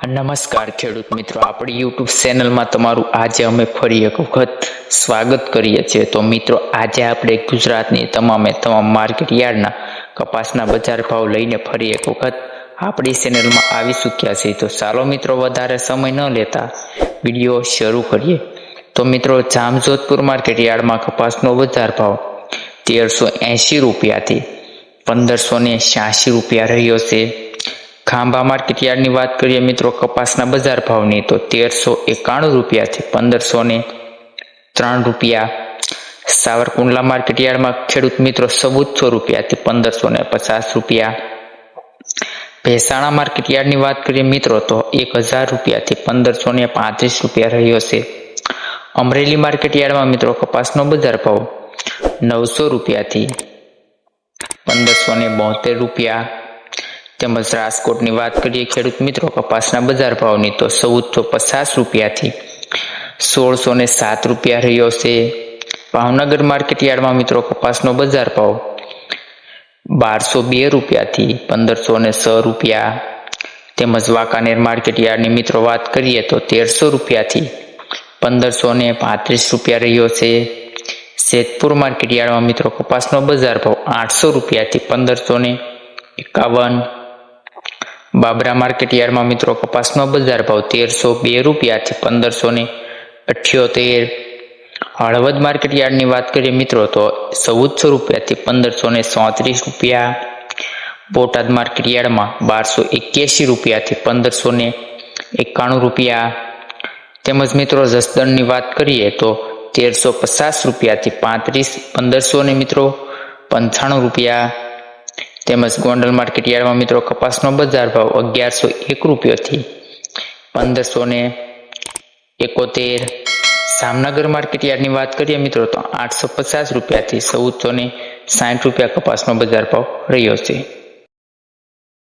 નમસ્કાર ખેડૂત મિત્રો, આપણી યુટ્યુબ ચેનલમાં તમારું આજે અમે ફરી એક વખત સ્વાગત કરીએ છીએ। તો મિત્રો, આજે આપણે ગુજરાતની તમામ માર્કેટ યાર્ડના કપાસના બજાર ભાવ લઈને ફરી એક વખત આપણી ચેનલમાં આવી ચૂક્યા છીએ। તો ચાલો મિત્રો, વધારે સમય ન લેતા વિડીયો શરૂ કરીએ। તો મિત્રો, જામજોધપુર માર્કેટ યાર્ડમાં કપાસનો બજાર ભાવ 1380 રૂપિયાથી 1586 રૂપિયા રહ્યો છે। ખાંભા માર્કેટ યાર્ડની વાત કરીએ મિત્રો કપાસના બજાર ભાવની, તો 1391 રૂપિયાથી 1503 રૂપિયા। સાવરકુંડલા માર્કેટ યાર્ડમાં ખેડૂત મિત્રો 1400 રૂપિયાથી 1550 રૂપિયા। ભેસાણા માર્કેટ યાર્ડની વાત કરીએ મિત્રો તો 1000 રૂપિયાથી 1535 રૂપિયા રહ્યો છે। અમરેલી માર્કેટ યાર્ડમાં મિત્રો કપાસનો બજાર ભાવ 900 રૂપિયાથી 1572 રૂપિયા। તેમજ રાજકોટની વાત કરીએ ખેડૂત મિત્રો કપાસના બજાર ભાવની, તો 1450 રૂપિયાથી 1607 રૂપિયા રહ્યો છે। ભાવનગર માર્કેટ યાર્ડમાં મિત્રો કપાસનો બજાર ભાવ 1202 રૂપિયાથી 1506 રૂપિયા। તેમજ વાંકાનેર માર્કેટ યાર્ડની મિત્રો વાત કરીએ તો 1300 રૂપિયાથી 1535 રૂપિયા રહ્યો છે। જેતપુર માર્કેટ યાર્ડમાં મિત્રો કપાસનો બજાર ભાવ 800 રૂપિયાથી 1551। બાબરા માર્કેટ યાર્ડમાં મિત્રો કપાસનો બજાર ભાવ 1302 રૂપિયાથી 1578। હળવદ માર્કેટ યાર્ડની વાત કરીએ મિત્રો તો 1400 રૂપિયાથી 1534 રૂપિયા। બોટાદ માર્કેટ યાર્ડમાં 1281 રૂપિયાથી 1591 રૂપિયા। તેમજ મિત્રો જસદણની વાત કરીએ તો 1350 રૂપિયાથી 1500 મિત્રો 95 રૂપિયા। તેમજ ગોંડલ માર્કેટ યાર્ડમાં મિત્રો કપાસનો બજાર ભાવ 1101 રૂપિયાથી 1571। જામનગર માર્કેટ યાર્ડની વાત કરીએ મિત્રો તો 850 રૂપિયાથી 1460 રૂપિયા કપાસનો બજાર ભાવ રહ્યો છે।